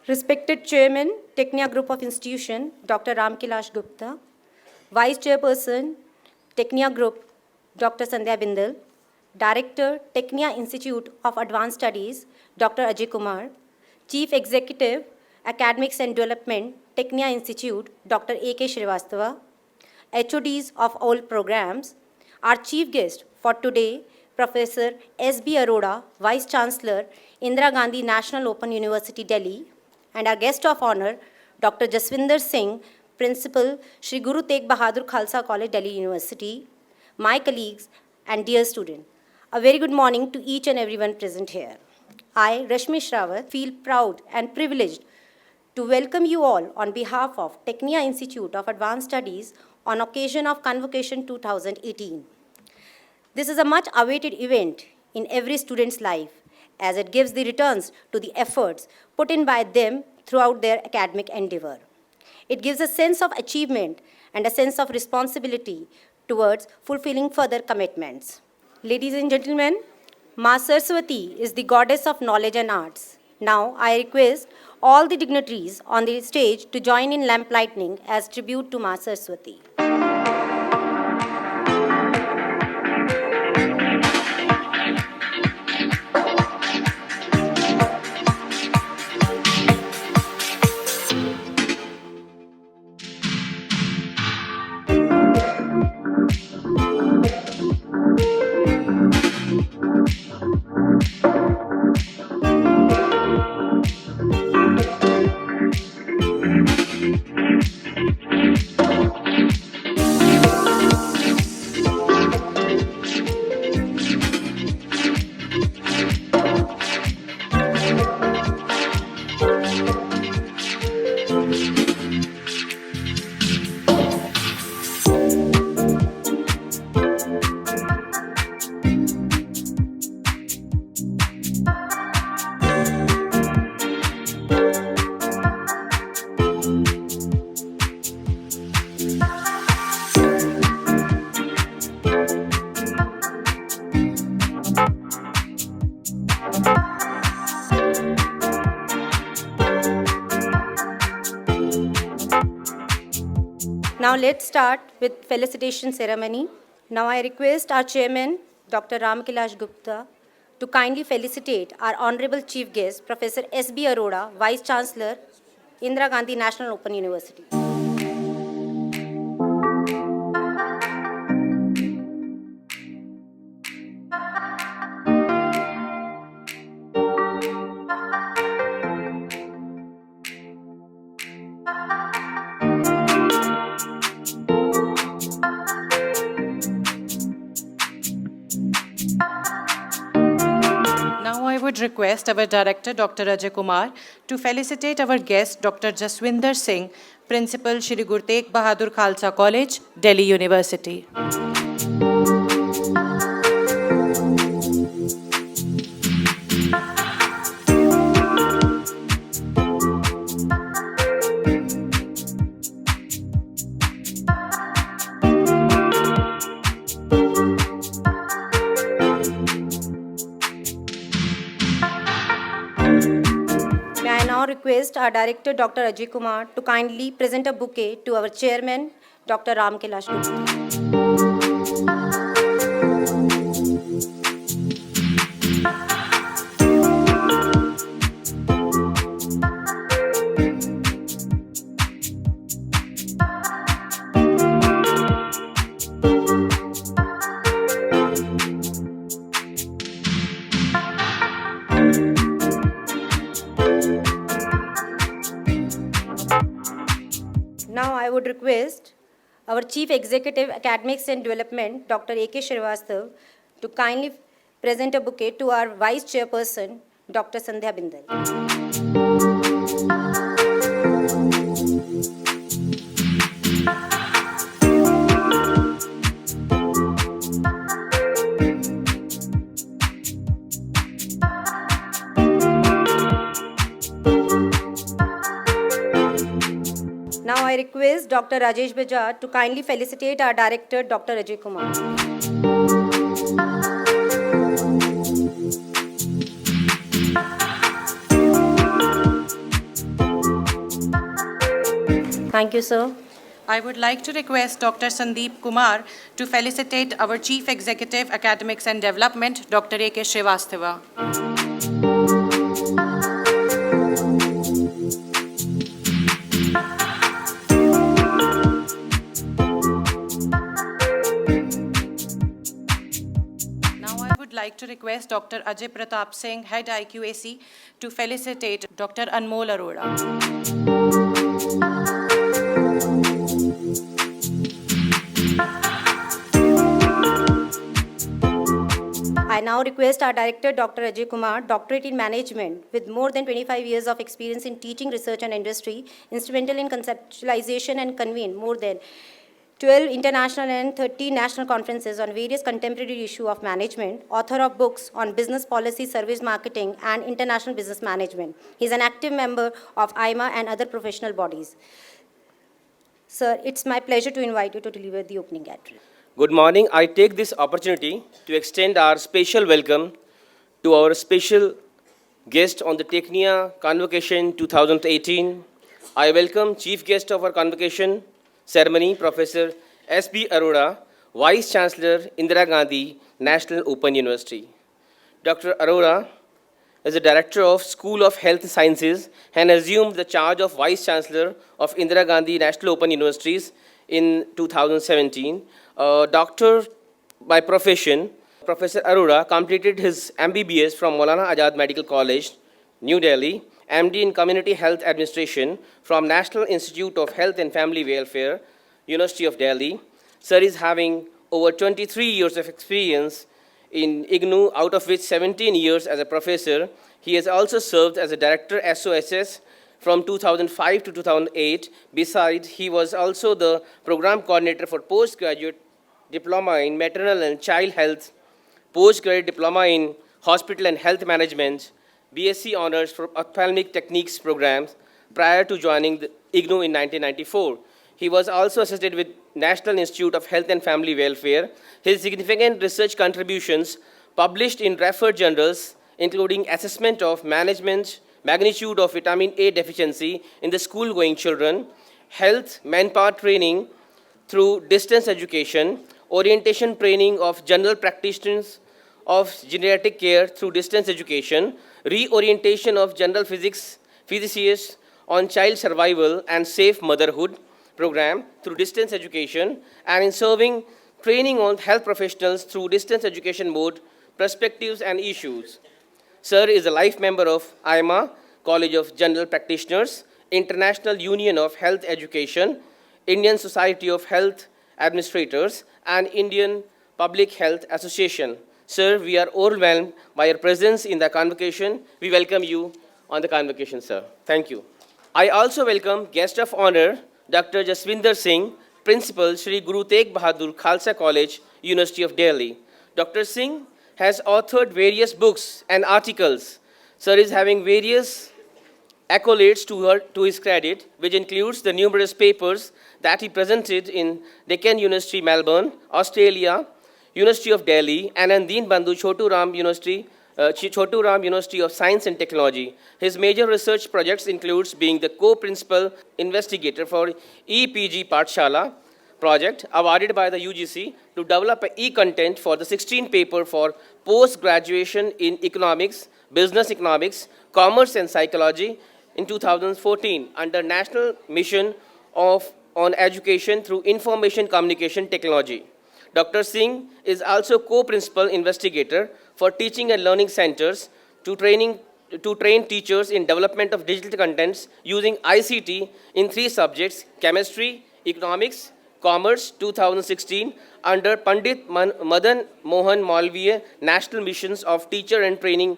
Respected Chairman, Tecnia Group of Institution, Dr. Ramkilash Gupta, Vice Chairperson, Tecnia Group, Dr. Sandhya Bindal, Director, Tecnia Institute of Advanced Studies, Dr. Ajay Kumar, Chief Executive, Academics and Development, Tecnia Institute, Dr. A.K. Srivastava, HODs of all programs, our chief guest for today, Professor S.B. Arora, Vice Chancellor, Indira Gandhi National Open University, Delhi, and our guest of honor, Dr. Jaswinder Singh, Principal, Shri Guru Tegh Bahadur Khalsa College, Delhi University, my colleagues and dear students. A very good morning to each and everyone present here. I, Rashmi Shrawat, feel proud and privileged to welcome you all on behalf of Tecnia Institute of Advanced Studies on occasion of Convocation 2018. This is a much awaited event in every student's life, as it gives the returns to the efforts put in by them throughout their academic endeavor. It gives a sense of achievement and a sense of responsibility towards fulfilling further commitments. Ladies and gentlemen, Ma Saraswati is the goddess of knowledge and arts. Now, I request all the dignitaries on the stage to join in lamp lighting as tribute to Ma Saraswati. Now let's start with felicitation ceremony. Now I request our chairman, Dr. Ramkilash Gupta, to kindly felicitate our honorable chief guest, Professor S.B. Arora, Vice Chancellor, Indira Gandhi National Open University. I would request our director, Dr. Ajay Kumar, to felicitate our guest, Dr. Jaswinder Singh, Principal, Shri Guru Tegh Bahadur Khalsa College, Delhi University. Request our director, Dr. Ajay Kumar, to kindly present a bouquet to our chairman, Dr. Ramkilash Gupta. Now I would request our Chief Executive, Academics and Development, Dr. A.K. Srivastava, to kindly present a bouquet to our Vice Chairperson, Dr. Sandhya Bindal. Now I request Dr. Rajesh Bajaj to kindly felicitate our director, Dr. Ajay Kumar. Thank you, sir. I would like to request Dr. Sandeep Kumar to felicitate our Chief Executive, Academics and Development, Dr. A.K. Srivastava. Now I would like to request Dr. Ajay Pratap Singh, Head IQAC, to felicitate Dr. Anmol Arora. I now request our director, Dr. Ajay Kumar, doctorate in management with more than 25 years of experience in teaching, research and industry, instrumental in conceptualization and convene more than 12 international and 30 national conferences on various contemporary issues of management, author of books on business policy, service marketing, and international business management. He is an active member of IMA and other professional bodies. Sir, it's my pleasure to invite you to deliver the opening address. Good morning. I take this opportunity to extend our special welcome to our special guest on the Tecnia Convocation 2018. I welcome Chief Guest of our Convocation ceremony, Professor S.B. Arora, Vice Chancellor, Indira Gandhi National Open University. Dr. Arora is the Director of School of Health Sciences and assumed the charge of Vice Chancellor of Indira Gandhi National Open Universities in 2017. Doctor by profession, Professor Arora completed his MBBS from Maulana Azad Medical College, New Delhi, MD in Community Health Administration from National Institute of Health and Family Welfare, University of Delhi. Sir is having over 23 years of experience in IGNOU, out of which 17 years as a professor. He has also served as a director SOSS from 2005 to 2008. Besides, he was also the program coordinator for postgraduate diploma in maternal and child health, postgraduate diploma in hospital and health management, BSc honors for ophthalmic techniques programs prior to joining the IGNOU in 1994. He was also associated with National Institute of Health and Family Welfare. His significant research contributions published in referred journals, including assessment of magnitude of vitamin A deficiency in the school-going children, health manpower training through distance education, orientation training of general practitioners of geriatric care through distance education, reorientation of general physicists on child survival and safe motherhood program through distance education, and in serving training on health professionals through distance education mode, perspectives and issues. Sir is a life member of IMA, College of General Practitioners, International Union of Health Education, Indian Society of Health Administrators, and Indian Public Health Association. Sir, we are overwhelmed by your presence in the convocation. We welcome you on the convocation, sir. Thank you. I also welcome guest of honor, Dr. Jaswinder Singh, Principal, Shri Guru Tegh Bahadur Khalsa College, University of Delhi. Dr. Singh has authored various books and articles. Sir is having various accolades to his credit, which includes the numerous papers that he presented in Deccan University, Melbourne, Australia, University of Delhi, and Deen Bandhu Chotu Ram University of Science and Technology. His major research projects includes being the co-principal investigator for EPG Pathshala project awarded by the UGC to develop an e-content for the 16 paper for post-graduation in economics, business economics, commerce and psychology in 2014 under National Mission on Education through Information Communication Technology. Dr. Singh is also co-principal investigator for teaching and learning centers to train teachers in development of digital contents using ICT in 3 subjects: chemistry, economics, commerce, 2016 under Pandit Madan Mohan Malviya National Missions of Teacher and Training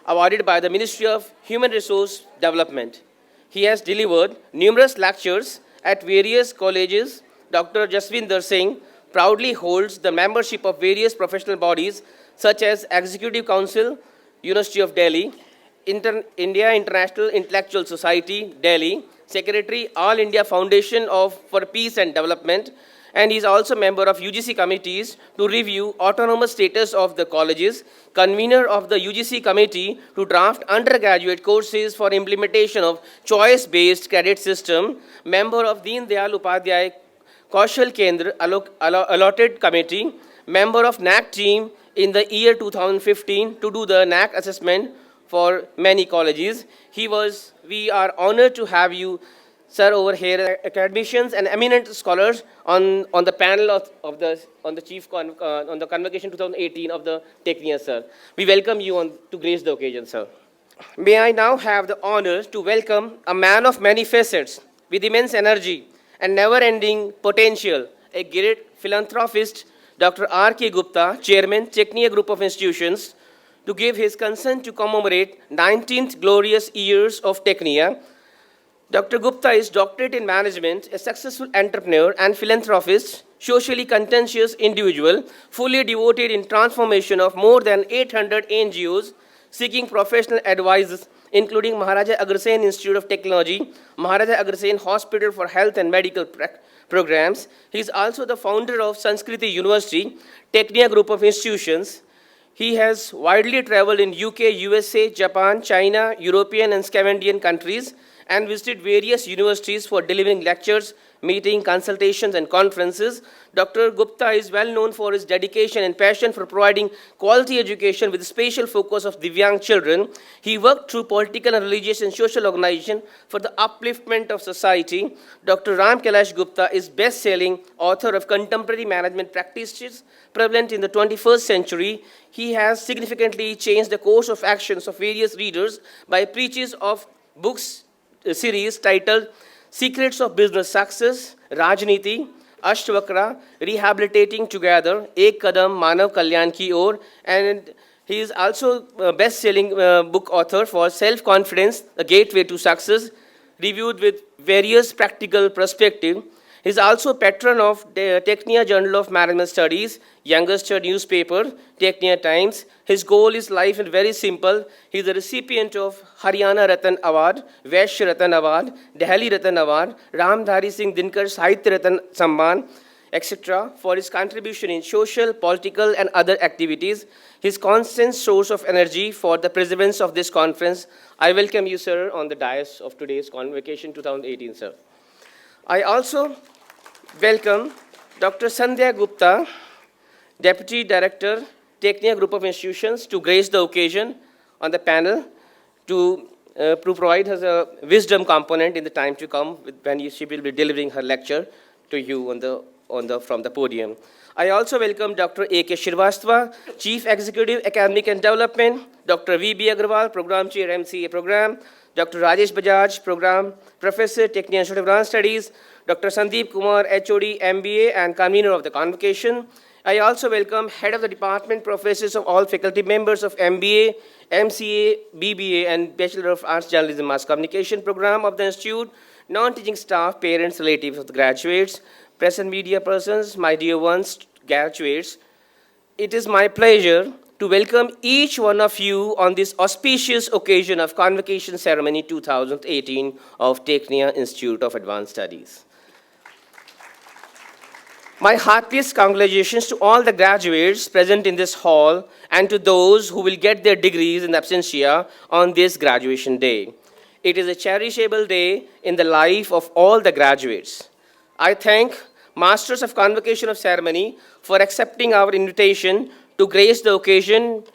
awarded by the Ministry of Human Resource Development. He has delivered numerous lectures at various colleges. Dr. Jaswinder Singh proudly holds the membership of various professional bodies such as Executive Council, University of Delhi, India International Intellectual Society, Delhi, Secretary, All India Foundation for Peace and Development, and he is also member of UGC committees to review autonomous status of the colleges, convener of the UGC committee to draft undergraduate courses for implementation of choice-based credit system, member of Deen Dayal Upadhyay Kaushal Kendra allotted committee, member of NAC team in the year 2015 to do the NAC assessment for many colleges. We are honored to have you, sir, over here, academicians and eminent scholars on the panel on the Convocation 2018 of the Tecnia, sir. We welcome you to grace the occasion, sir. May I now have the honor to welcome a man of many facets with immense energy and never-ending potential, a great philanthropist, Dr. R.K. Gupta, Chairman, Tecnia Group of Institutions, to give his consent to commemorate 19th glorious years of Tecnia. Dr. Gupta is doctorate in management, a successful entrepreneur and philanthropist, socially conscientious individual, fully devoted in transformation of more than 800 NGOs, seeking professional advice, including Maharaja Agrasen Institute of Technology, Maharaja Agrasen Hospital for Health and Medical Programs. He is also the founder of Sanskriti University, Tecnia Group of Institutions. He has widely traveled in UK, USA, Japan, China, European and Scandinavian countries, and visited various universities for delivering lectures, meetings, consultations, and conferences. Dr. Gupta is well known for his dedication and passion for providing quality education with a special focus of Divyang children. He worked through political and religious and social organizations for the upliftment of society. Dr. Ram Kailash Gupta is best-selling author of contemporary management practices prevalent in the 21st century. He has significantly changed the course of actions of various readers by preaches of books series titled Secrets of Business Success, Rajniti, Ashtavakra, Rehabilitating Together, Ek Kadam Manav Kalyan Ki Or, and he is also a best-selling book author for Self-Confidence, The Gateway to Success, reviewed with various practical perspectives. He is also patron of the Tecnia Journal of Management Studies, youngest newspaper, Tecnia Times. His goal is life and very simple. He is a recipient of Haryana Ratan Award, Vaishya Ratan Award, Delhi Ratan Award, Ramdhari Singh Dinkar Sahitya Ratan Samman, etc. for his contribution in social, political, and other activities. His constant source of energy for the preservance of this conference. I welcome you, sir, on the dais of today's Convocation 2018, sir. I also welcome Dr. Sandhya Gupta, Deputy Director, Tecnia Group of Institutions, to grace the occasion on the panel to provide us a wisdom component in the time to come when she will be delivering her lecture to you from the podium. I also welcome Dr. A.K. Shrivastava, Chief Executive, Academic and Development, Dr. V.B. Agrawal, Program Chair, MCA Program, Dr. Rajesh Bajaj, Program Professor, Tecnia Institute of Advanced Studies, Dr. Sandeep Kumar, HOD, MBA, and Convener of the Convocation. I also welcome Head of the Department, Professors of all faculty members of MBA, MCA, BBA, and Bachelor of Arts Journalism Mass Communication Program of the Institute, non-teaching staff, parents, relatives of the graduates, press and media persons, my dear ones, graduates. It is my pleasure to welcome each one of you on this auspicious occasion of Convocation Ceremony 2018 of Tecnia Institute of Advanced Studies. My heartiest congratulations to all the graduates present in this hall and to those who will get their degrees in absentia on this graduation day. It is a cherishable day in the life of all the graduates. I thank Masters of Convocation of Ceremony for accepting our invitation to grace the occasion.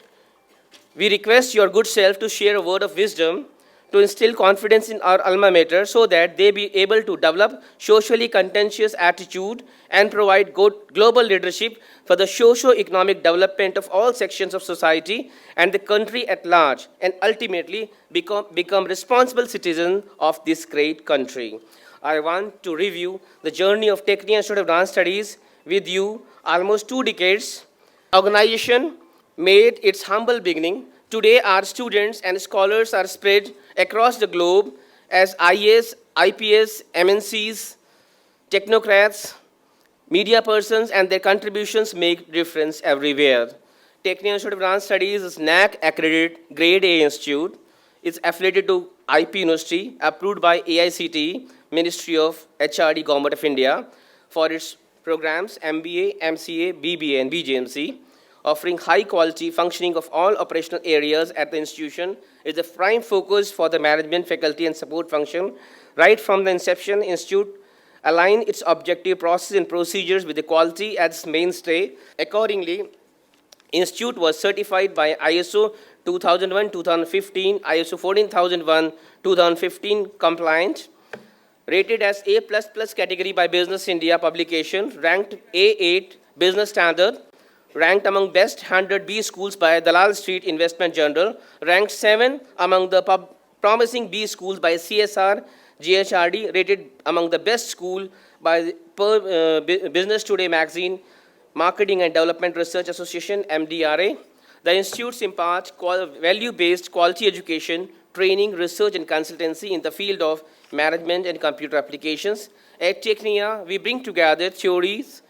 We request your good self to share a word of wisdom to instill confidence in our alma mater so that they be able to develop socially conscientious attitude and provide good global leadership for the socio-economic development of all sections of society and the country at large, and ultimately become responsible citizens of this great country. I want to review the journey of Tecnia Institute of Advanced Studies with you. Almost 2 decades, organization made its humble beginning. Today, our students and scholars are spread across the globe as IAS, IPS, MNCs, technocrats, media persons, and their contributions make difference everywhere. Tecnia Institute of Advanced Studies is NAC accredited Grade A Institute. is affiliated to IP University, approved by AICTE, Ministry of HRD, Government of India, for its programs MBA, MCA, BBA, and BJMC, offering high quality functioning of all operational areas at the institution is the prime focus for the management, faculty, and support function. Right from the inception, Institute align its objective, process, and procedures with the quality as its mainstay. Accordingly, Institute was certified by ISO 2001-2015, ISO 14001-2015 compliant, rated as A++ category by Business India publication, ranked A8 business standard, ranked among best 100 B schools by Dalal Street Investment Journal, ranked 7 among the promising B schools by CSR GHRD, rated among the best school by Business Today magazine, Marketing and Development Research Association, MDRA. The institutes impart value-based quality education, training, research, and consultancy in the field of management and computer applications. At Tecnia, we bring together theories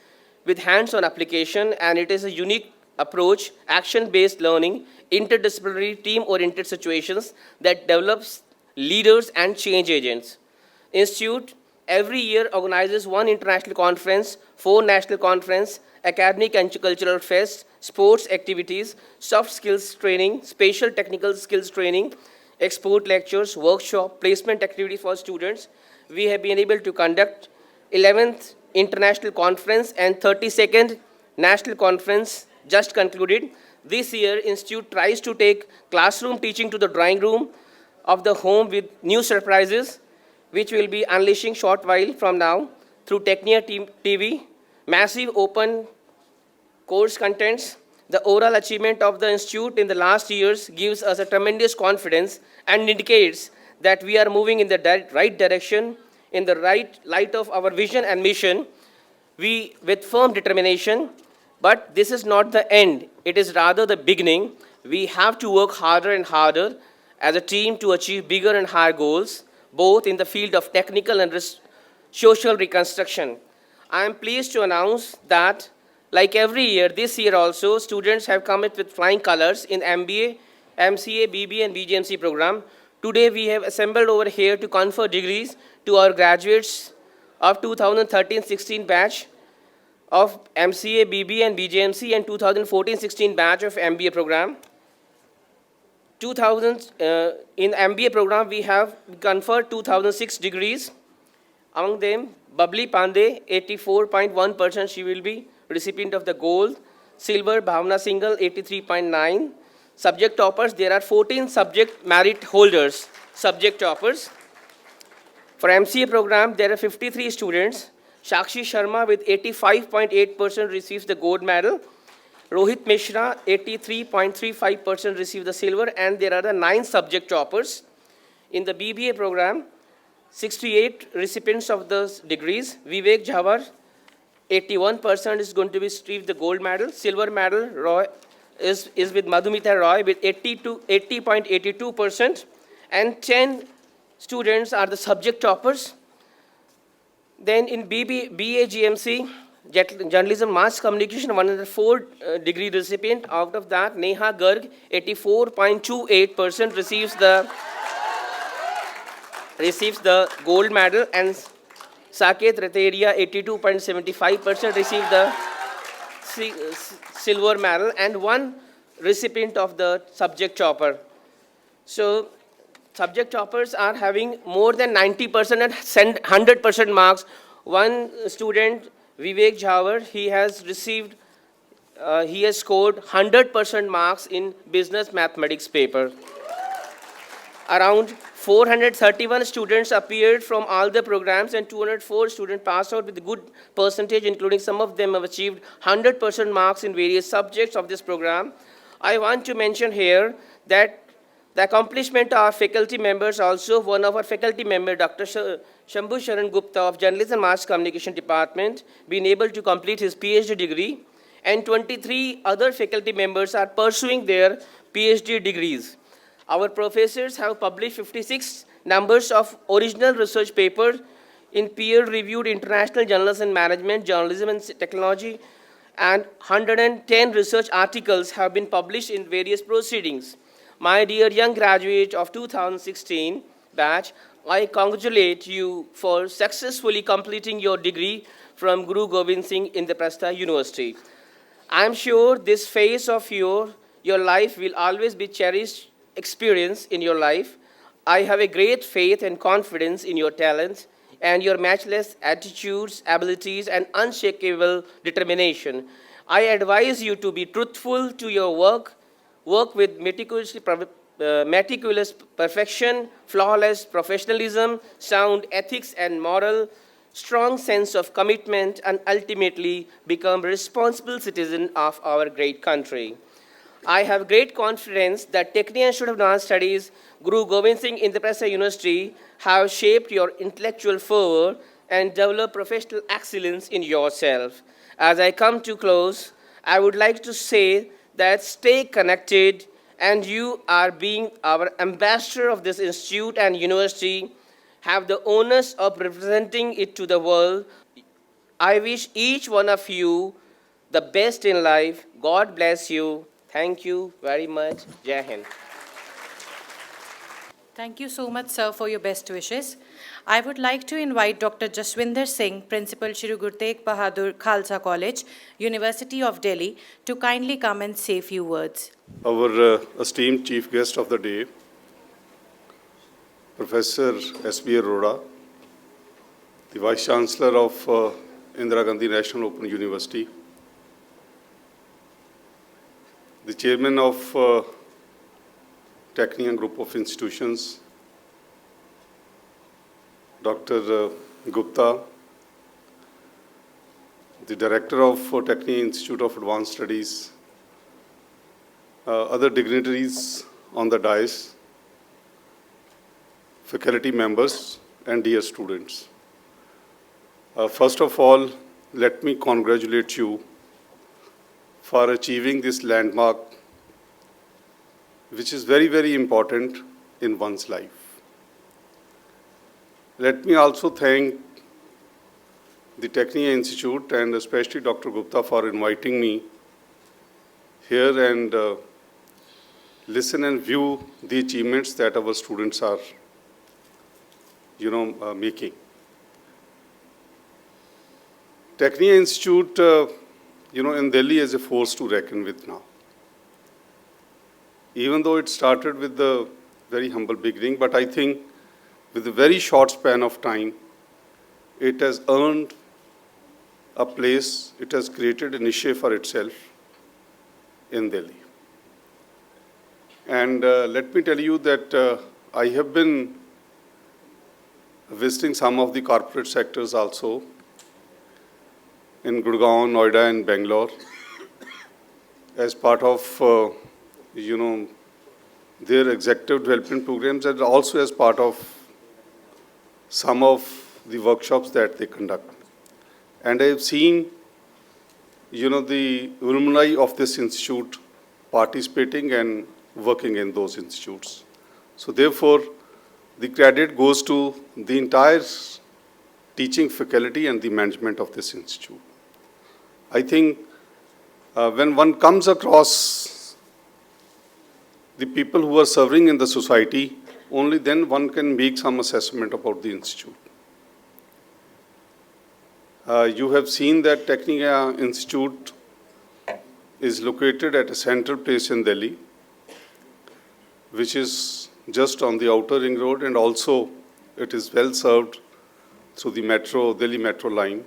with hands-on application, and it is a unique approach, action-based learning, interdisciplinary, team-oriented situations that develops leaders and change agents. Institute every year organizes 1 international conference, 4 national conference, academic and cultural fest, sports activities, soft skills training, spatial technical skills training, export lectures, workshop, placement activities for students. We have been able to conduct 11th International Conference and 32nd National Conference just concluded. This year, Institute tries to take classroom teaching to the drawing room of the home with new surprises, which will be unleashing short while from now through Tecnia TV, massive open course contents. The overall achievement of the Institute in the last years gives us a tremendous confidence and indicates that we are moving in the right direction, in the right light of our vision and mission, with firm determination. But this is not the end. It is rather the beginning. We have to work harder and harder as a team to achieve bigger and higher goals, both in the field of technical and social reconstruction. I am pleased to announce that, like every year, this year also, students have come up with flying colors in MBA, MCA, BBA, and BGMC program. Today, we have assembled over here to confer degrees to our graduates of 2013-16 batch of MCA, BBA, and BJMC, and 2014-16 batch of MBA program. In MBA program, we have conferred 2006 degrees. Among them, Babli Pandey, 84.1%, she will be recipient of the gold. Silver, Bhavna Singhal, 83.9. Subject toppers, there are 14 subject merit holders, subject toppers. For MCA program, there are 53 students. Shakshi Sharma with 85.8% receives the gold medal. Rohit Mishra, 83.35% receive the silver, and there are the 9 subject toppers. In the BBA program, 68 recipients of the degrees. Vivek Jhawar, 81% is going to receive the gold medal. Silver medal Roy is with Madhumita Roy with 80.82%, and 10 students are the subject toppers. Then in BA GMC, Journalism Mass Communication, 104 degree recipient. Out of that, Neha Garg, 84.28% receives the gold medal, and Saket Rateria, 82.75% received the silver medal, and 1 recipient of the subject topper. So subject toppers are having more than 90% and 100% marks. One student, Vivek Jhawar, he has scored 100% marks in business mathematics paper. Around 431 students appeared from all the programs, and 204 students passed out with a good percentage, including some of them have achieved 100% marks in various subjects of this program. I want to mention here that the accomplishment of our faculty members also, one of our faculty members, Dr. Shambhu Sharan Gupta of Journalism Mass Communication Department, been able to complete his PhD degree, and 23 other faculty members are pursuing their PhD degrees. Our professors have published 56 numbers of original research papers in peer-reviewed international journals in management, journalism, and technology, and 110 research articles have been published in various proceedings. My dear young graduate of 2016 batch, I congratulate you for successfully completing your degree from Guru Gobind Singh Indraprastha University. I am sure this phase of your life will always be cherished experience in your life. I have a great faith and confidence in your talents and your matchless attitudes, abilities, and unshakable determination. I advise you to be truthful to your work with meticulous perfection, flawless professionalism, sound ethics and moral, strong sense of commitment, and ultimately become responsible citizen of our great country. I have great confidence that Tecnia Institute of Advanced Studies, Guru Gobind Singh Indraprastha University have shaped your intellectual fervor and developed professional excellence in yourself. As I come to close, I would like to say that stay connected, and you are being our ambassador of this institute and university, have the onus of representing it to the world. I wish each one of you the best in life. God bless you. Thank you very much. Jai Hind. Thank you so much, sir, for your best wishes. I would like to invite Dr. Jaswinder Singh, Principal Shri Guru Tegh Bahadur Khalsa College, University of Delhi, to kindly come and say a few words. Our esteemed chief guest of the day, Professor S.B. Arora, the Vice Chancellor of Indira Gandhi National Open University, the Chairman of Tecnia Group of Institutions, Dr. Gupta, the Director of Tecnia Institute of Advanced Studies, other dignitaries on the dais, faculty members, and dear students. First of all, let me congratulate you for achieving this landmark, which is very, very important in one's life. Let me also thank the Tecnia Institute and especially Dr. Gupta for inviting me here and listen and view the achievements that our students are, making. Tecnia Institute, in Delhi is a force to reckon with now. Even though it started with a very humble beginning, but I think with a very short span of time, it has earned a place, it has created a niche for itself in Delhi. And let me tell you that I have been visiting some of the corporate sectors also in Gurgaon, Noida, and Bangalore as part of, their executive development programs and also as part of some of the workshops that they conduct. And I have seen, the alumni of this institute participating and working in those institutes. So therefore, the credit goes to the entire teaching faculty and the management of this institute. I think when one comes across the people who are serving in the society, only then one can make some assessment about the institute. You have seen that Tecnia Institute is located at a central place in Delhi, which is just on the outer ring road, and also it is well served through the Delhi metro line.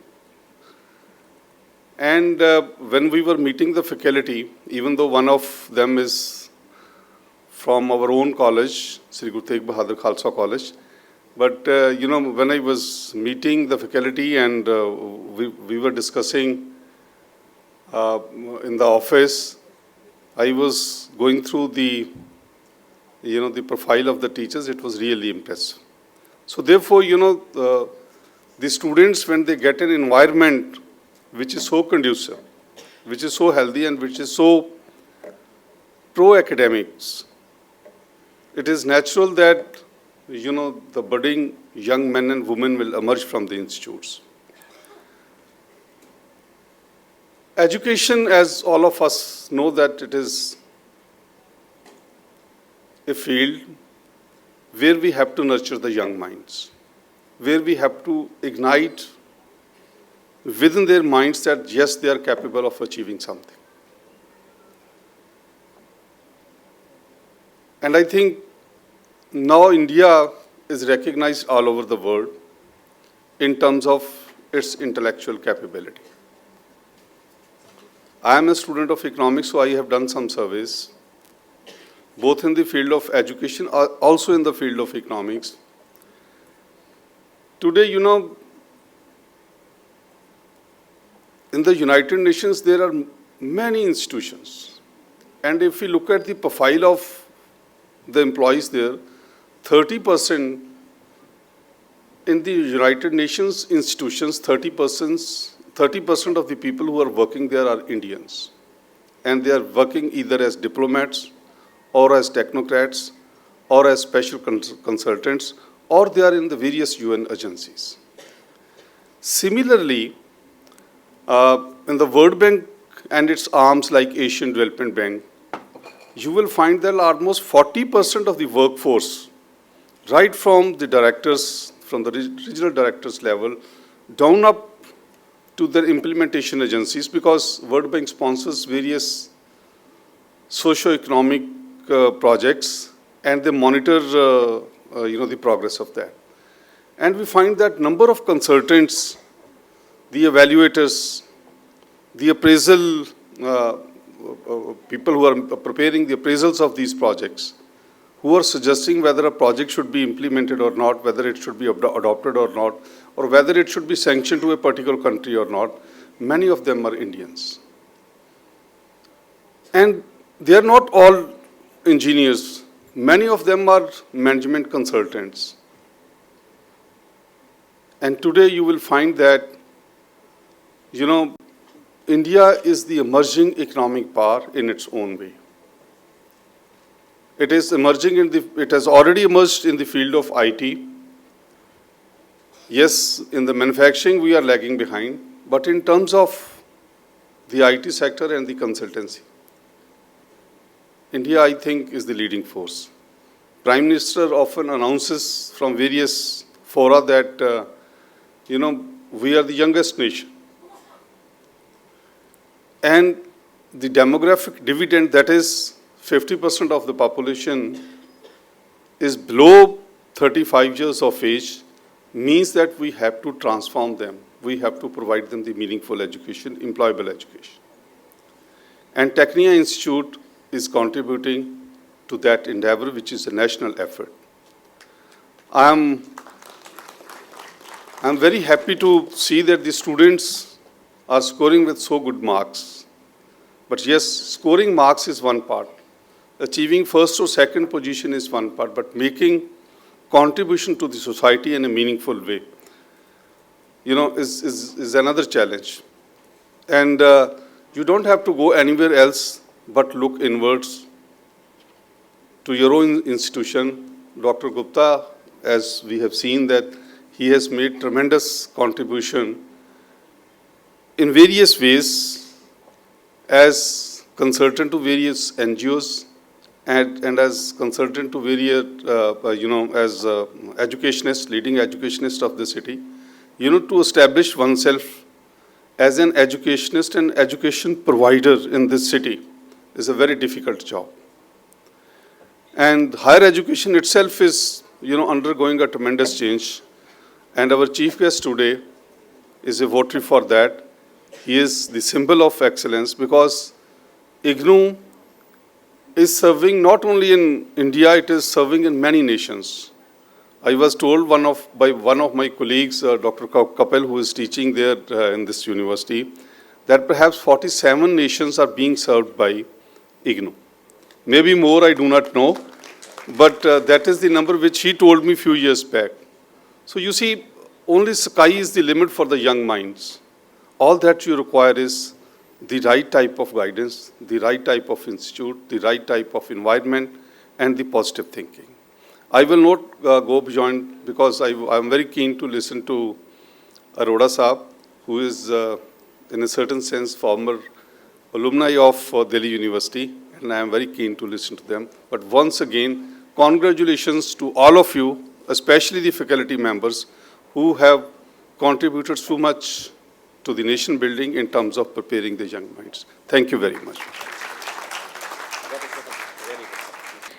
And when we were meeting the faculty, even though one of them is from our own college, Sri Guru Tegh Bahadur Khalsa College, but when I was meeting the faculty and we were discussing in the office, I was going through the profile of the teachers. It was really impressive. So therefore, the students, when they get an environment which is so conducive, which is so healthy and which is so pro-academics, it is natural that, the budding young men and women will emerge from the institutes. Education, as all of us know, that it is a field where we have to nurture the young minds, where we have to ignite within their minds that yes, they are capable of achieving something. And I think now India is recognized all over the world in terms of its intellectual capability. I am a student of economics, so I have done some surveys, both in the field of education, also in the field of economics. Today, you know, in the United Nations, there are many institutions. And if we look at the profile of the employees there, 30% in the United Nations institutions, 30% of the people who are working there are Indians. And they are working either as diplomats, or as technocrats, or as special consultants, or they are in the various UN agencies. Similarly, in the World Bank and its arms like Asian Development Bank, you will find that almost 40% of the workforce, right from the directors, from the regional directors level, down up to the implementation agencies, because World Bank sponsors various socio-economic projects, and they monitor the progress of that. And we find that number of consultants, the evaluators, the appraisal people who are preparing the appraisals of these projects, who are suggesting whether a project should be implemented or not, whether it should be adopted or not, or whether it should be sanctioned to a particular country or not, many of them are Indians. And they are not all engineers. Many of them are management consultants. And today you will find that, you know, India is the emerging economic power in its own way. It is emerging it has already emerged in the field of IT. Yes, in the manufacturing we are lagging behind, but in terms of the IT sector and the consultancy, India, I think, is the leading force. Prime Minister often announces from various fora that, we are the youngest nation. And the demographic dividend, that is 50% of the population is below 35 years of age, means that we have to transform them. We have to provide them the meaningful education, employable education. And Tecnia Institute is contributing to that endeavor, which is a national effort. I'm very happy to see that the students are scoring with so good marks. But yes, scoring marks is one part. Achieving first or second position is one part, but making contribution to the society in a meaningful way, is another challenge. And you don't have to go anywhere else but look inwards to your own institution. Dr. Gupta, as we have seen, that he has made tremendous contribution in various ways as consultant to various NGOs and as consultant to various, as educationist, leading educationist of the city. To establish oneself as an educationist and education provider in this city is a very difficult job. And higher education itself is, undergoing a tremendous change. And our chief guest today is a votary for that. He is the symbol of excellence because IGNOU is serving not only in India, it is serving in many nations. I was told by one of my colleagues, Dr. Kapil, who is teaching there in this university, that perhaps 47 nations are being served by IGNOU. Maybe more, I do not know, but that is the number which he told me a few years back. So you see, only sky is the limit for the young minds. All that you require is the right type of guidance, the right type of institute, the right type of environment, and the positive thinking. I will not go beyond, because I am very keen to listen to Arora Saab, who is, in a certain sense, former alumni of Delhi University, and I am very keen to listen to them. But once again, congratulations to all of you, especially the faculty members who have contributed so much to the nation building in terms of preparing the young minds. Thank you very much.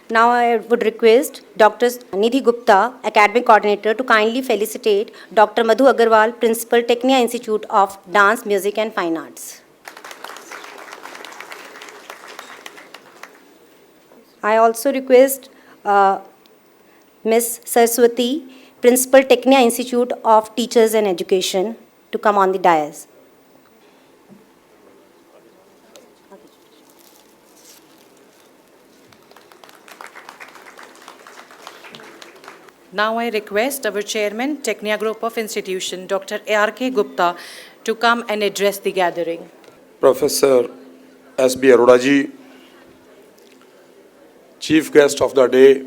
Now I would request Dr. Nidhi Gupta, Academic Coordinator, to kindly felicitate Dr. Madhu Agarwal, Principal, Tecnia Institute of Dance, Music and Fine Arts. I also request Ms. Saraswati, Principal, Tecnia Institute of Teachers and Education, to come on the dais. Now I request our Chairman, Tecnia Group of Institution, Dr. A.R.K. Gupta, to come and address the gathering. Professor S.B. Arora ji, Chief Guest of the Day,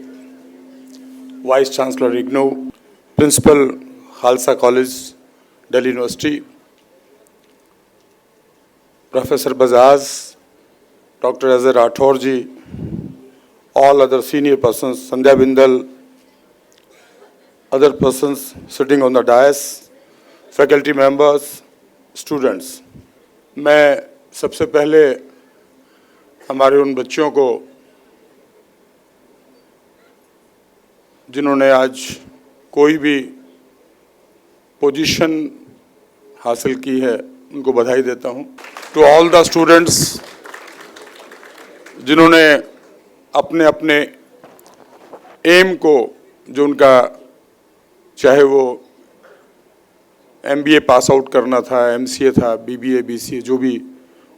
Vice Chancellor IGNOU, Principal, Khalsa College, Delhi University, Professor Bajaj, Dr. Azhar Rathore ji, all other senior persons, Sandhya Bindal, other persons sitting on the dais, faculty members, students. मैं सबसे पहले हमारे उन बच्चों को जिन्होंने आज कोई भी पोजीशन हासिल की है उनको बधाई देता हूं। टू ऑल द स्टूडेंट्स जिन्होंने अपने अपने एम को, जो उनका चाहे वो MBA पास आउट करना था, MCA था, BBA, BCA, जो भी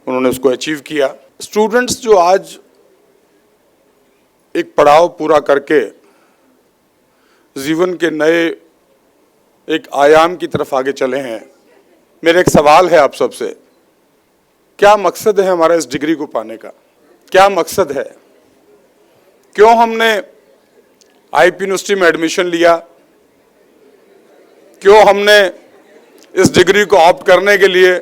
उन्होंने उसको अचीव किया। स्टूडेंट्स जो आज एक पड़ाव पूरा करके जीवन के नए एक आयाम की तरफ आगे चले हैं, मेरा एक सवाल है आप सबसे, क्या मकसद है हमारा इस डिग्री को पाने का? क्या मकसद है? क्यों हमने IP यूनिवर्सिटी में एडमिशन लिया? क्यों हमने इस डिग्री को ऑप्ट करने के लिए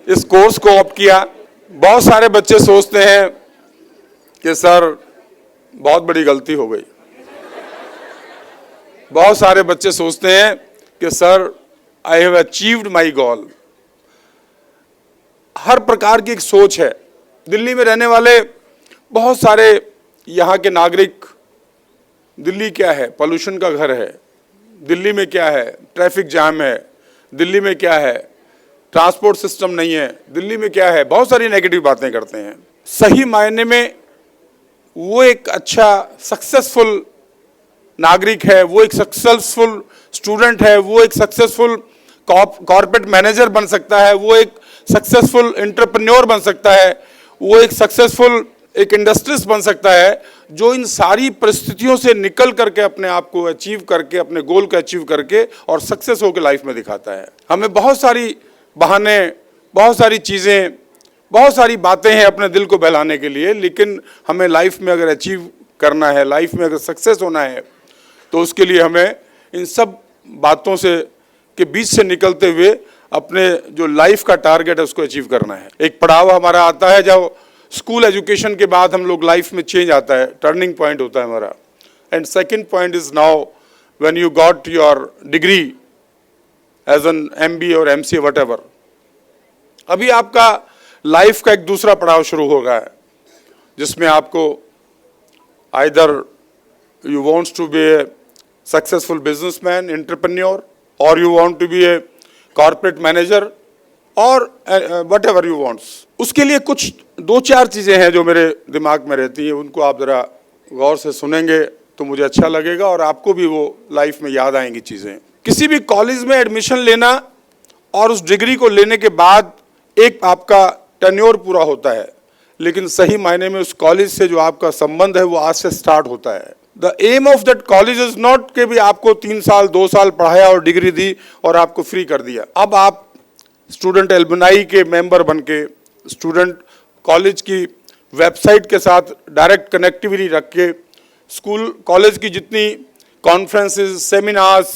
इस कोर्स को ऑप्ट किया? बहुत सारे बच्चे सोचते हैं कि सर बहुत बड़ी गलती हो गई। बहुत सारे बच्चे सोचते हैं कि सर आई हैव अचीव्ड माई गोल। हर प्रकार की एक सोच है। दिल्ली में रहने वाले बहुत सारे यहाँ के नागरिक, दिल्ली क्या है? पॉल्यूशन का घर है। दिल्ली में क्या है? ट्रैफिक जाम है। दिल्ली में क्या है? ट्रांसपोर्ट सिस्टम नहीं है। दिल्ली में क्या है? बहुत सारी नेगेटिव बातें करते हैं। सही मायने में वो एक अच्छा सक्सेसफुल नागरिक है, वो एक सक्सेसफुल स्टूडेंट है, वो एक सक्सेसफुल कॉर्पोरेट मैनेजर बन सकता है, वो एक सक्सेसफुल एंटरप्रेन्योर बन सकता है, वो एक सक्सेसफुल एक इंडस्ट्रिस्ट बन सकता है, जो इन सारी परिस्थितियों से निकल करके अपने आप को अचीव करके, अपने गोल को अचीव करके और सक्सेस होकर लाइफ में दिखाता है। हमें बहुत सारी बहाने, बहुत सारी चीज़ें, बहुत सारी बातें हैं अपने दिल को बहलाने के लिए, लेकिन हमें लाइफ में अगर अचीव करना है, लाइफ में अगर सक्सेस होना है, तो उसके लिए हमें इन सब बातों से के बीच से निकलते हुए अपने जो लाइफ का टारगेट है उसको अचीव करना है। एक पड़ाव हमारा आता है जब स्कूल एजुकेशन के बाद हम लोग लाइफ में चेंज आता है, टर्निंग पॉइंट होता है हमारा। And second point is now when you got your degree as an MBA और MCA व्हाटएवर, अभी आपका लाइफ का एक दूसरा पड़ाव शुरू हो गया है, जिसमें आपको either you wants to be a successful businessman, entrepreneur, और you want to be a corporate manager और व्हाटएवर यू वांट्स। उसके लिए कुछ 2-4 चीज़ें हैं जो मेरे दिमाग में रहती हैं, उनको आप ज़रा गौर से सुनेंगे तो मुझे अच्छा लगेगा और आपको भी वो लाइफ में याद आएंगी चीज़ें। किसी भी कॉलेज में एडमिशन लेना और उस डिग्री को लेने के बाद एक आपका टेन्योर पूरा होता है, लेकिन सही मायने में उस कॉलेज से जो आपका संबंध है वो आज से स्टार्ट होता है। The aim of that college is not कि भी आपको 3 साल 2 साल पढ़ाया और डिग्री दी और आपको फ्री कर दिया। अब आप स्टूडेंट एल्युमनाई के मेंबर बन के, स्टूडेंट कॉलेज की वेबसाइट के साथ डायरेक्ट कनेक्टिविटी रख के, स्कूल कॉलेज की जितनी कॉन्फ्रेंसेस, सेमिनार्स,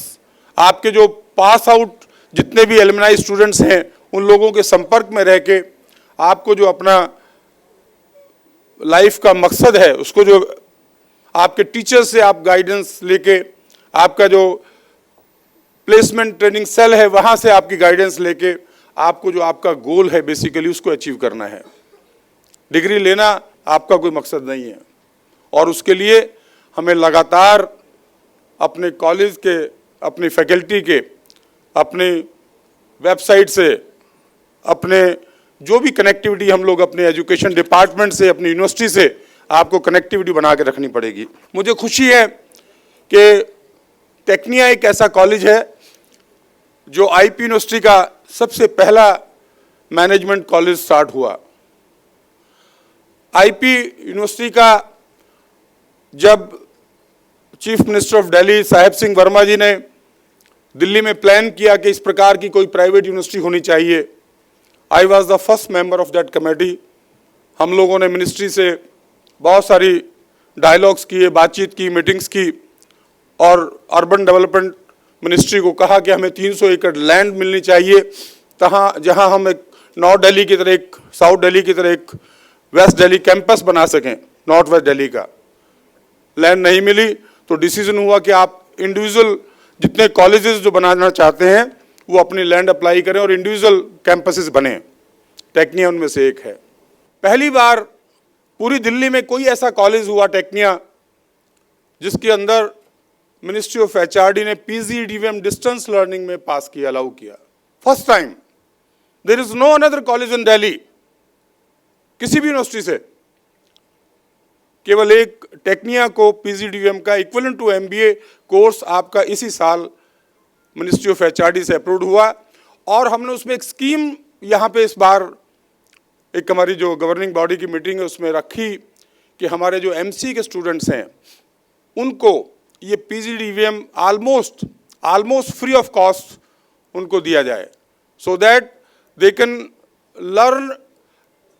आपके जो पास आउट जितने भी एल्युमनाई स्टूडेंट्स हैं उन लोगों के संपर्क में रह के आपको जो अपना लाइफ का मकसद है उसको जो आपके टीचर्स से आप गाइडेंस लेके, आपका जो प्लेसमेंट ट्रेनिंग सेल है वहाँ से आपकी गाइडेंस लेके आपको जो आपका गोल है बेसिकली उसको अचीव करना है। डिग्री लेना आपका कोई मकसद नहीं है, और उसके लिए हमें लगातार अपने कॉलेज के, अपनी फैकल्टी के, अपनी वेबसाइट से, अपने जो भी कनेक्टिविटी हम लोग अपने एजुकेशन डिपार्टमेंट से, अपनी यूनिवर्सिटी से आपको कनेक्टिविटी बना के रखनी पड़ेगी। मुझे खुशी है कि टेक्निया एक ऐसा कॉलेज है जो आईपी यूनिवर्सिटी का सबसे पहला मैनेजमेंट कॉलेज स्टार्ट हुआ। आईपी यूनिवर्सिटी का जब चीफ मिनिस्टर ऑफ दिल्ली साहेब सिंह वर्मा जी ने दिल्ली में प्लान किया कि इस प्रकार की कोई प्राइवेट यूनिवर्सिटी होनी चाहिए, I was the first member of that committee. हम लोगों ने मिनिस्ट्री से बहुत सारी डायलॉग्स किए, बातचीत की, मीटिंग्स की, और अर्बन डेवलपमेंट मिनिस्ट्री को कहा कि हमें 300 एकड़ लैंड मिलनी चाहिए, जहां हम एक नॉर्थ दिल्ली की तरह, एक साउथ दिल्ली की तरह एक वेस्ट दिल्ली कैंपस बना सकें, नॉर्थ वेस्ट दिल्ली का। लैंड नहीं मिली तो डिसीजन हुआ कि आप इंडिविजुअल जितने कॉलेजेस जो बनाना चाहते हैं वो अपनी लैंड अप्लाई करें और इंडिविजुअल कैंपसेस बने। टेक्निया उनमें से एक है। पहली बार पूरी दिल्ली में कोई ऐसा कॉलेज हुआ टेक्निया जिसके अंदर मिनिस्ट्री ऑफ एचआरडी ने पीजीडीवीएम डिस्टेंस लर्निंग में पास किया, अलाउ किया। First time. There is no another college in Delhi, किसी भी यूनिवर्सिटी से केवल एक टेक्निया को पीजीडीवीएम का इक्विवेलेंट टू एमबीए कोर्स आपका इसी साल मिनिस्ट्री ऑफ एचआरडी से अप्रूव्ड हुआ। और हमने उसमें एक स्कीम यहाँ पे इस बार एक हमारी जो गवर्निंग बॉडी की मीटिंग है उसमें रखी कि हमारे जो एमसी के स्टूडेंट्स हैं उनको ये PGDVM almost free of cost उनको दिया जाए, so that they can learn.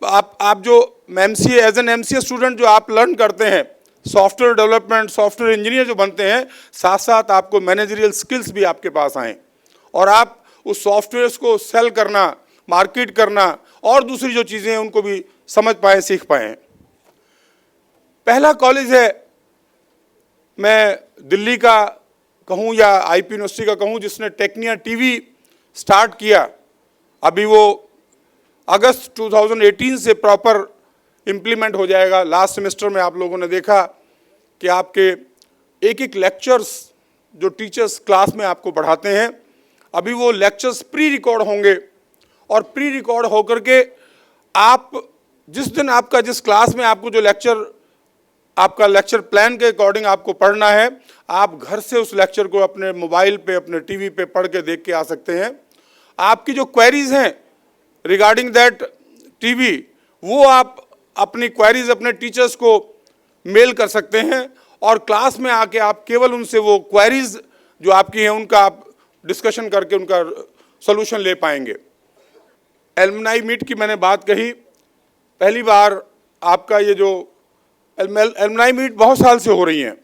आप जो MCA, as an MCA student जो आप लर्न करते हैं सॉफ्टवेयर डेवलपमेंट, सॉफ्टवेयर इंजीनियर जो बनते हैं, साथ साथ आपको मैनेजरियल स्किल्स भी आपके पास आएँ और आप उस सॉफ्टवेयर्स को सेल करना, मार्केट करना और दूसरी जो चीज़ें हैं उनको भी समझ पाएँ, सीख पाएँ। पहला कॉलेज है, मैं दिल्ली का कहूँ या आईपी यूनिवर्सिटी का कहूँ, जिसने टेक्निया टीवी स्टार्ट किया। अभी वो अगस्त 2018 से प्रॉपर इम्प्लीमेंट हो जाएगा। लास्ट सेमेस्टर में आप लोगों ने देखा कि आपके एक एक लेक्चर्स जो टीचर्स क्लास में आपको पढ़ाते हैं, अभी वो लेक्चर्स प्री रिकॉर्ड होंगे और प्री रिकॉर्ड होकर के आप जिस दिन आपका जिस क्लास में आपको जो लेक्चर, आपका लेक्चर प्लान के अकॉर्डिंग आपको पढ़ना है, आप घर से उस लेक्चर को अपने मोबाइल पे, अपने टीवी पे पढ़ के देख के आ सकते हैं। आपकी जो क्वेरीज हैं रिगार्डिंग दैट टीवी, वो आप अपनी क्वेरीज अपने टीचर्स को मेल कर सकते हैं और क्लास में आके आप केवल उनसे वो क्वेरीज जो आपकी हैं उनका आप डिस्कशन करके उनका सॉल्यूशन ले पाएंगे। एलुमनाई मीट की मैंने बात कही, पहली बार आपका ये जो एलुमनाई मीट बहुत साल से हो रही हैं,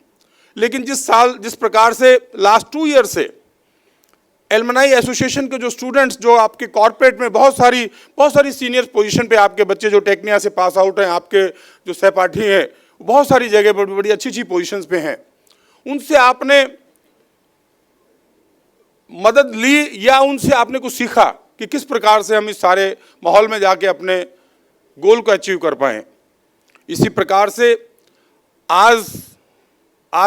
लेकिन जिस प्रकार से लास्ट 2 ईयर से एलुमनाई एसोसिएशन के जो स्टूडेंट्स जो आपके कॉर्पोरेट में बहुत सारी सीनियर पोजीशन पे आपके बच्चे जो टेक्निया से पास आउट हैं, आपके जो सहपाठी हैं, बहुत सारी जगह पर बड़ी अच्छी पोजीशंस पे हैं, उनसे आपने मदद ली या उनसे आपने कुछ सीखा कि किस प्रकार से हम इस सारे माहौल में जाके अपने गोल को अचीव कर पाएँ। इसी प्रकार से आज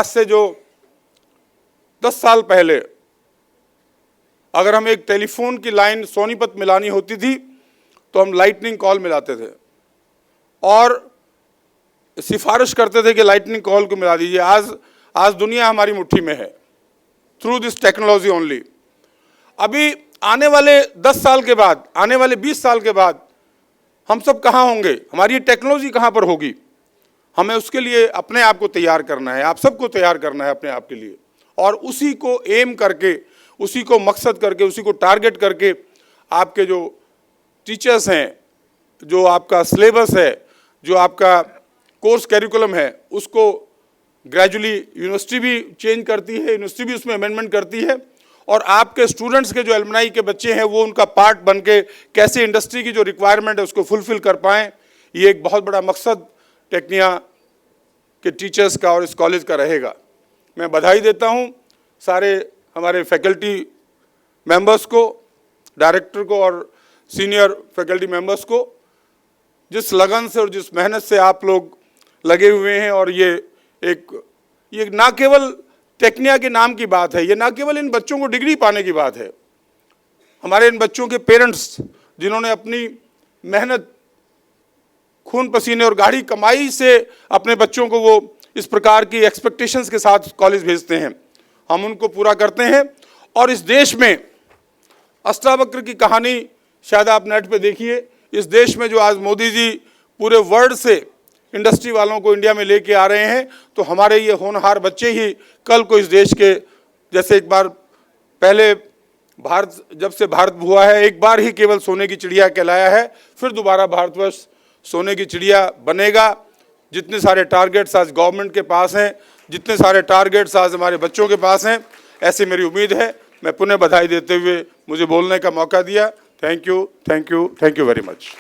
से जो 10 साल पहले अगर हम एक टेलीफोन की लाइन सोनीपत मिलानी होती थी तो हम लाइटनिंग कॉल मिलाते थे और सिफारिश करते थे कि लाइटनिंग कॉल को मिला दीजिए। आज दुनिया हमारी मुट्ठी में है, थ्रू दिस टेक्नोलॉजी ओनली। अभी आने वाले 10 साल के बाद, आने वाले 20 साल के बाद हम सब कहाँ होंगे, हमारी ये टेक्नोलॉजी कहाँ पर होगी, हमें उसके लिए अपने आप को तैयार करना है, आप सबको तैयार करना है अपने आप के लिए। और उसी को एम करके, उसी को मकसद करके, उसी को टारगेट करके आपके जो टीचर्स हैं, जो आपका सिलेबस है, जो आपका कोर्स कैरिकुलम है, उसको ग्रेजुअली यूनिवर्सिटी भी चेंज करती है, यूनिवर्सिटी भी उसमें अमेंडमेंट करती है और आपके स्टूडेंट्स के जो एलुमनाई के बच्चे हैं वो उनका पार्ट बन के कैसे इंडस्ट्री की जो रिक्वायरमेंट है उसको फुलफिल कर पाएँ। ये एक बहुत बड़ा मकसद टेक्निया के टीचर्स का और इस कॉलेज का रहेगा। मैं बधाई देता हूँ सारे हमारे फैकल्टी मेंबर्स को, डायरेक्टर को और सीनियर फैकल्टी मेंबर्स को, जिस लगन से और जिस मेहनत से आप लोग लगे हुए हैं। और ये ना केवल टेक्निया के नाम की बात है, ये ना केवल इन बच्चों को डिग्री पाने की बात है, हमारे इन बच्चों के पेरेंट्स जिन्होंने अपनी मेहनत, खून पसीने और गाढ़ी कमाई से अपने बच्चों को वो इस प्रकार की एक्सपेक्टेशंस के साथ कॉलेज भेजते हैं, हम उनको पूरा करते हैं। और इस देश में अष्टावक्र की कहानी शायद आप नेट पे देखिए, इस देश में जो आज मोदी जी पूरे वर्ल्ड से इंडस्ट्री वालों को इंडिया में लेके आ रहे हैं, तो हमारे ये होनहार बच्चे ही कल को इस देश के, जैसे एक बार पहले भारत, जब से भारत हुआ है, एक बार ही केवल सोने की चिड़िया कहलाया है, फिर दोबारा भारतवर्ष सोने की चिड़िया बनेगा। जितने सारे टारगेट्स आज गवर्नमेंट के पास हैं, जितने सारे टारगेट्स आज हमारे बच्चों के पास हैं, ऐसी मेरी उम्मीद है। मैं पुनः बधाई देते हुए मुझे बोलने का मौका दिया। Thank you, thank you, thank you very much.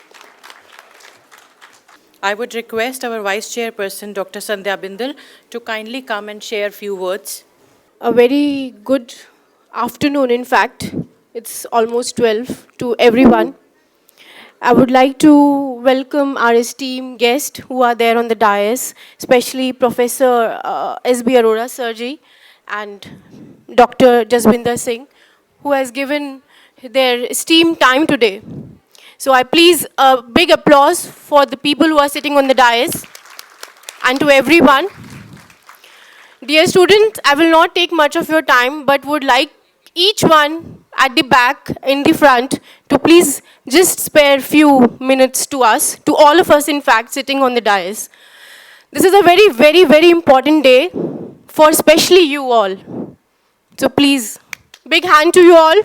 I would request our Vice Chairperson, Dr. Sandhya Bindal, to kindly come and share few words. A very good afternoon, in fact. It's almost 12 to everyone. I would like to welcome our esteemed guests who are there on the dais, especially Professor S.B. Arora, Surgery, and Dr. Jaswinder Singh, who has given their esteemed time today. So I please a big applause for the people who are sitting on the dais and to everyone. Dear students, I will not take much of your time, but would like each one at the back, in the front, to please just spare few minutes to us, to all of us in fact sitting on the dais. This is a very, very, very important day for especially you all. So please, big hand to you all.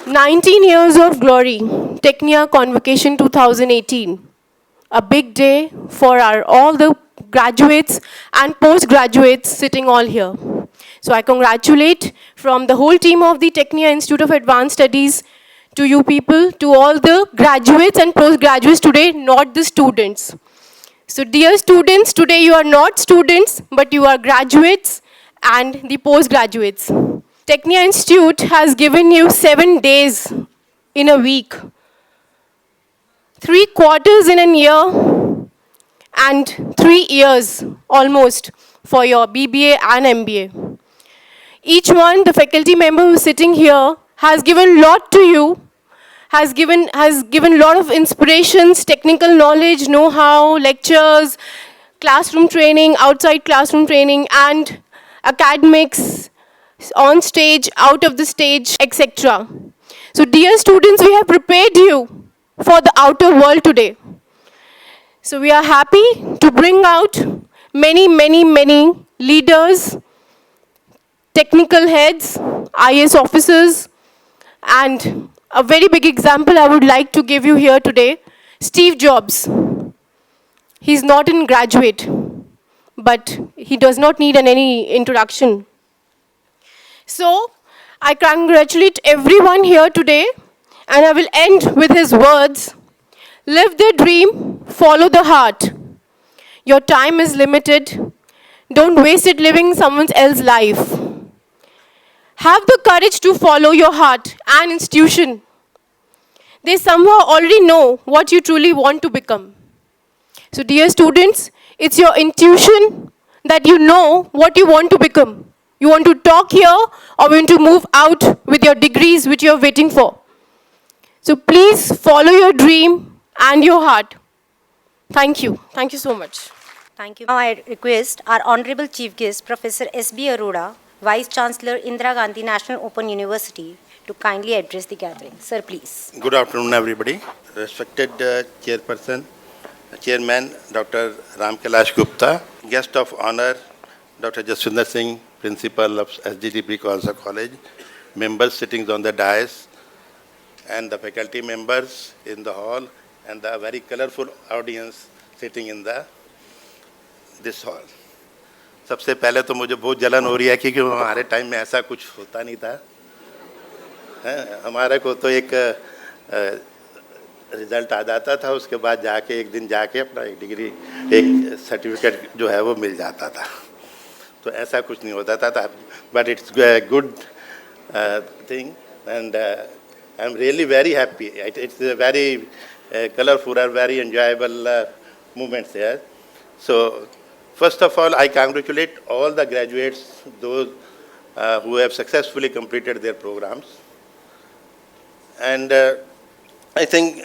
19 years of glory, Tecnia Convocation 2018. A big day for all the graduates and postgraduates sitting all here. So I congratulate from the whole team of the Tecnia Institute of Advanced Studies to you people, to all the graduates and postgraduates today, not the students. So dear students, today you are not students, but you are graduates and the postgraduates. Tecnia Institute has given you 7 days in a week, 3 quarters in a year, and 3 years almost for your BBA and MBA. Each one, the faculty member who is sitting here, has given lot to you, has given lot of inspirations, technical knowledge, know-how, lectures, classroom training, outside classroom training, and academics, on stage, out of the stage, etc. So dear students, we have prepared you for the outer world today. So we are happy to bring out many, many, many leaders, technical heads, IAS officers, and a very big example I would like to give you here today, Steve Jobs. He's not a graduate, but he does not need any introduction. So, I congratulate everyone here today, and I will end with his words. Live the dream, follow the heart. Your time is limited. Don't waste it living someone else's life. Have the courage to follow your heart and institution. They somehow already know what you truly want to become. So dear students, it's your intuition that you know what you want to become. You want to talk here or want to move out with your degrees which you're waiting for. So please follow your dream and your heart. Thank you. Thank you so much. Thank you. Now I request our Honorable Chief Guest, Professor S.B. Arora, Vice Chancellor, Indira Gandhi National Open University, to kindly address the gathering. Sir, please. Good afternoon, everybody. Respected Chairperson, Chairman, Dr. Ram Kailash Gupta, Guest of Honor, Dr. Jaswinder Singh, Principal of SGD Khalsa College, members sitting on the dais, and the faculty members in the hall, and the very colorful audience sitting in this hall. सबसे पहले तो मुझे बहुत जलन हो रही है क्योंकि हमारे टाइम में ऐसा कुछ होता नहीं था। हमारे को तो एक रिजल्ट आ जाता था, उसके बाद जाके एक दिन जाके अपना एक डिग्री, एक सर्टिफिकेट जो है वो मिल जाता था। तो ऐसा कुछ नहीं होता था, but it's good thing and I am really very happy. It's very colorful and very enjoyable moments there. So, first of all, I congratulate all the graduates, those who have successfully completed their programs. And I think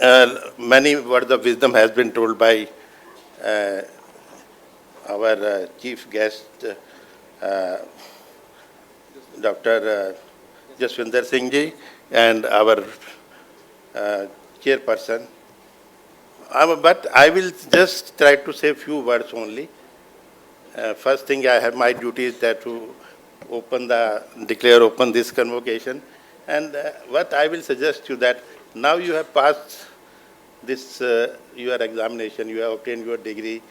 many words of wisdom has been told by our chief guest, Dr. Jaswinder Singh ji, and our chairperson. But I will just try to say a few words only. First thing, I have my duty is that to declare open this convocation. And what I will suggest you that now you have passed this your examination, you have obtained your degree,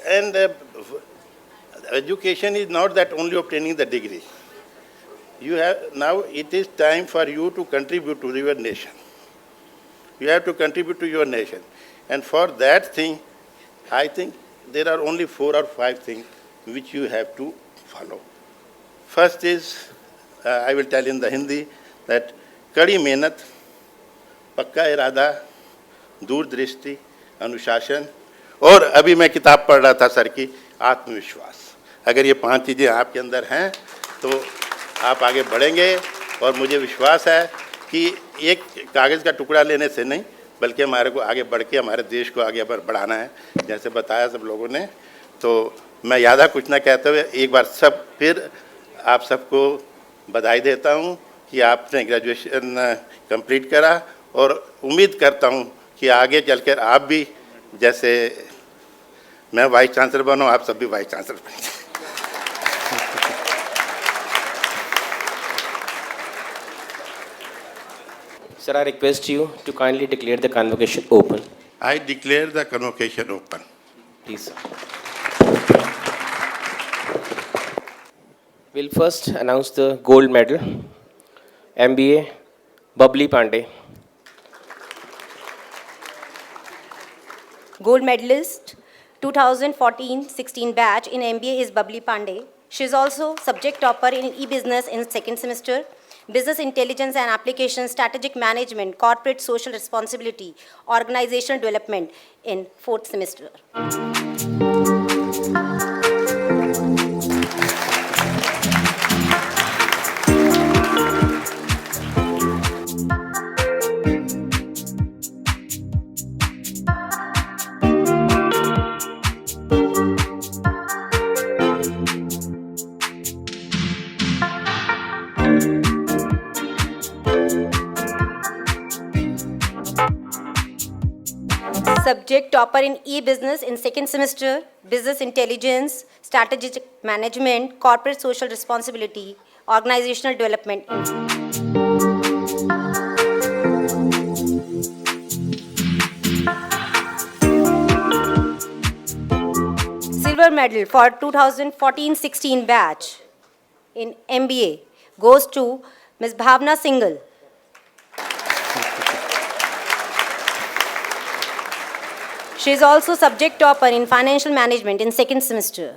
and education is not that only obtaining the degree. You have now it is time for you to contribute to your nation. You have to contribute to your nation. And for that thing, I think there are only 4 or 5 things which you have to follow. First is, I will tell in the Hindi, that कड़ी मेहनत, पक्का इरादा, दूरदृष्टि, अनुशासन, और अभी मैं किताब पढ़ रहा था सर की, आत्मविश्वास। अगर ये 5 चीज़ें आपके अंदर हैं तो आप आगे बढ़ेंगे, और मुझे विश्वास है कि एक कागज़ का टुकड़ा लेने से नहीं, बल्कि हमारे को आगे बढ़ के हमारे देश को आगे बढ़ाना है, जैसे बताया सब लोगों ने। तो मैं ज़्यादा कुछ ना कहते हुए एक बार सब फिर आप सबको बधाई देता हूँ कि आपने ग्रेजुएशन कंप्लीट करा, और उम्मीद करता हूँ कि आगे चलकर आप भी, जैसे मैं वाइस चांसलर बनूँ, आप सब भी वाइस चांसलर बनेंगे। Sir, I request you to kindly declare the convocation open. I declare the convocation open. Please, sir. We'll first announce the gold medal. MBA, Babli Pandey. Gold medalist 2014-16 batch in MBA is Babli Pandey. She is also subject topper in e-business in 2nd semester, business intelligence and application, strategic management, corporate social responsibility, organizational development in 4th semester. Subject topper in e-business in 2nd semester, business intelligence, strategic management, corporate social responsibility, organizational development. Silver medal for 2014-16 batch in MBA goes to Ms. Bhavna Singhal. She is also subject topper in financial management in 2nd semester.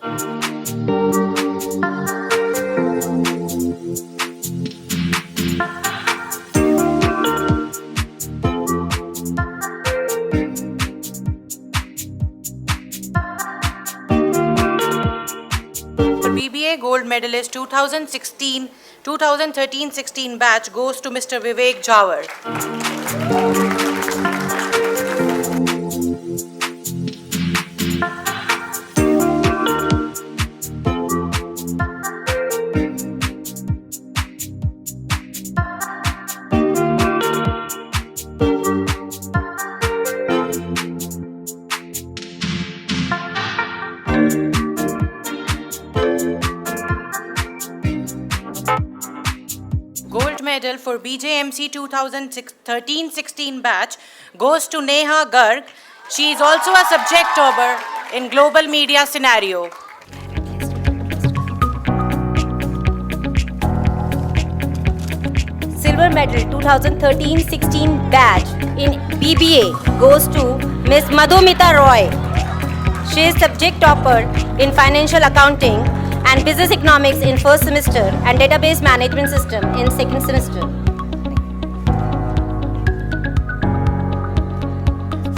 For BBA gold medalist 2013-16 batch goes to Mr. Vivek Jawar. Gold medal for BJMC 2013-16 batch goes to Neha Garg. She is also a subject topper in global media scenario. Silver Medal 2013-16 batch in BBA goes to Ms. Madhumita Roy. She is subject topper in Financial Accounting and Business Economics in first semester and Database Management System in second semester.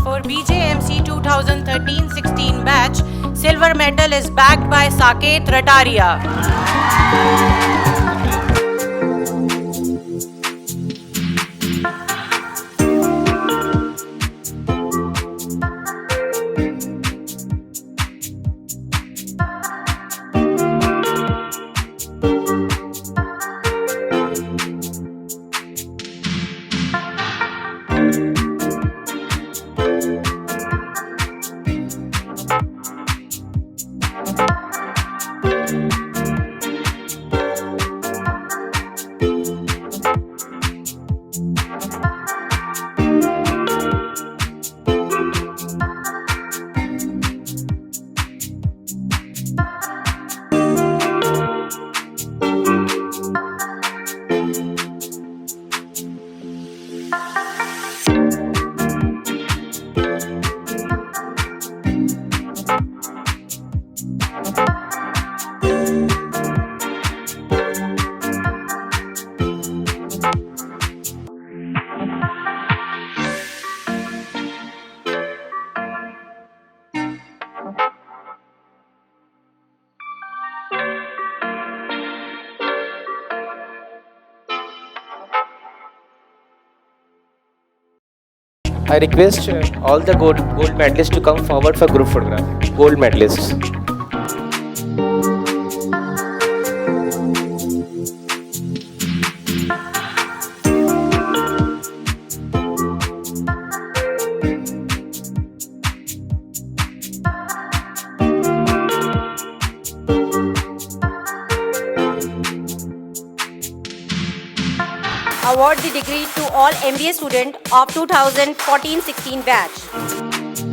For BJMC 2013-16 batch, silver medal is bagged by Saket Rataria. I request all the gold medalists to come forward for group photograph. Gold medalists. Award the degree to all MBA students of 2014-16 batch.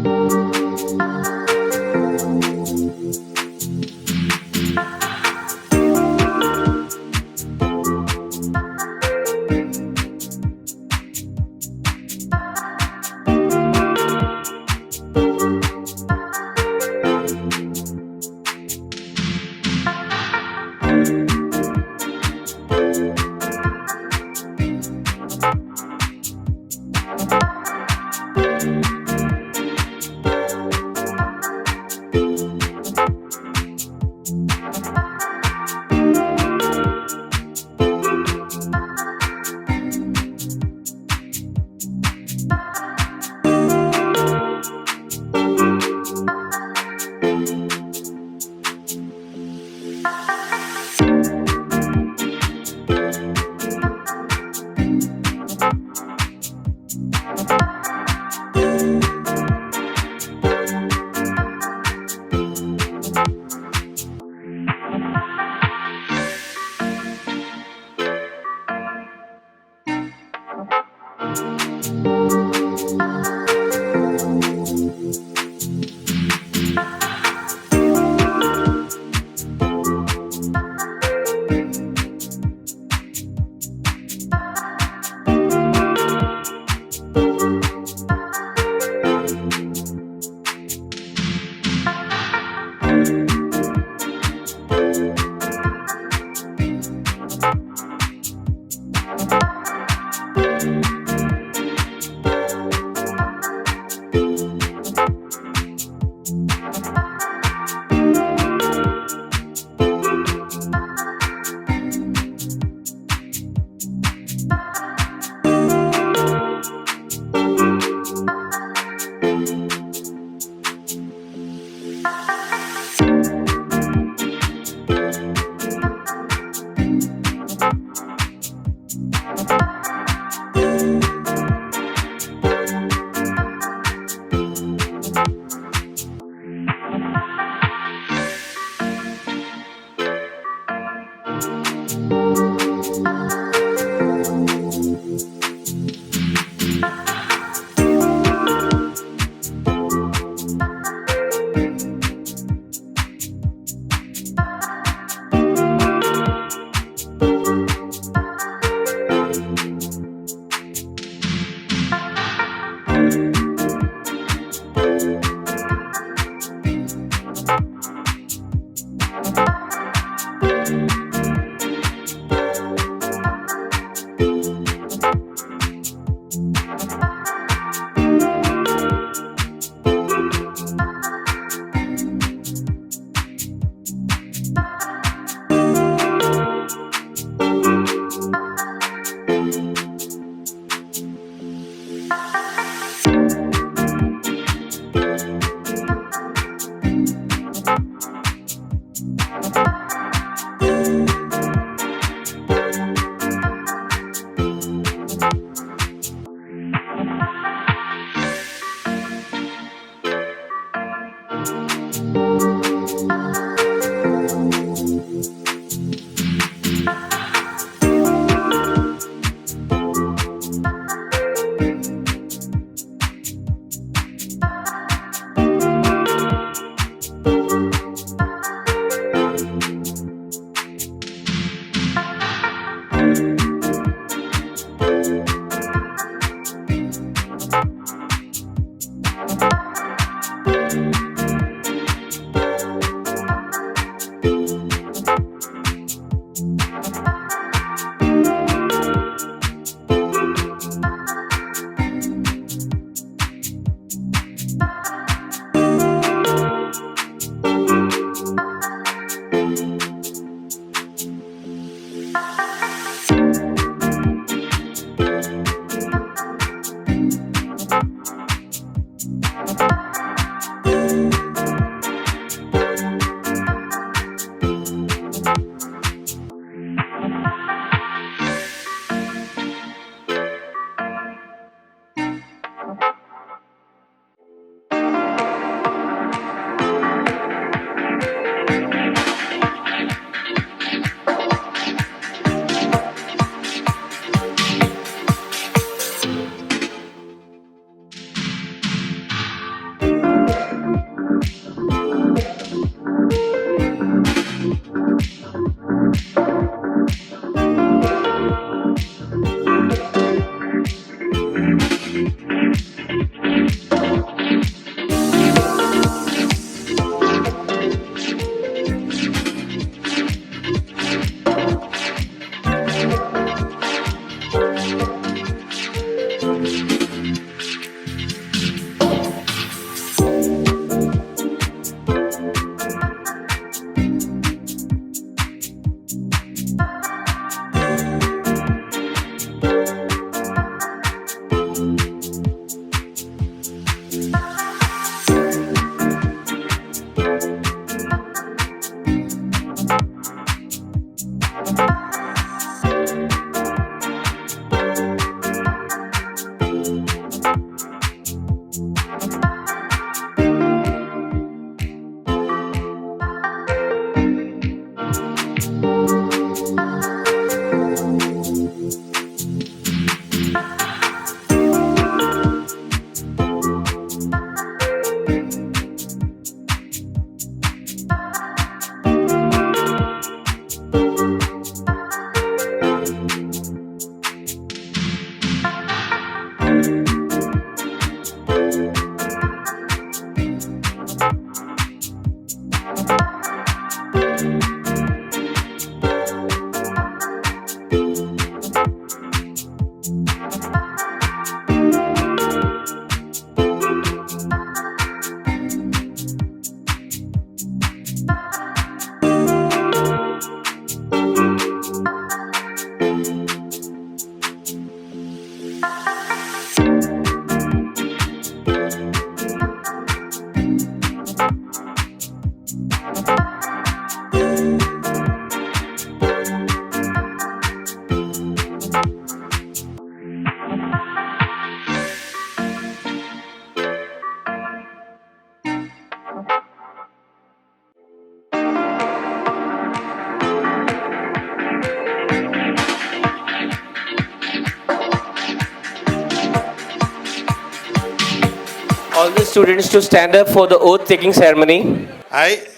All the students to stand up for the oath-taking ceremony. I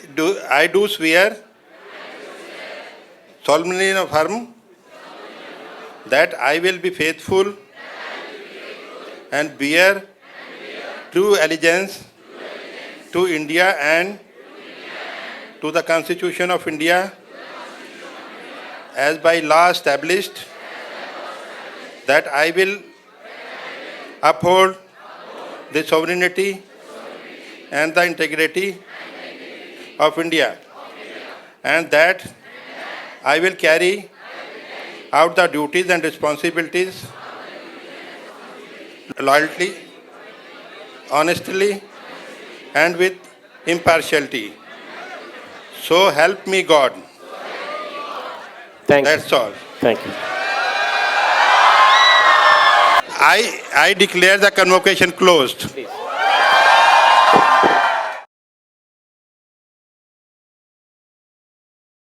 do swear solemnly and affirm that I will be faithful and bear true allegiance to India and to the Constitution of India as by law established, that I will uphold the sovereignty and the integrity of India, and that I will carry out the duties and responsibilities loyalty, honestly, and with impartiality. So help me God. Thank you. That's all. Thank you. I declare the convocation closed. Please.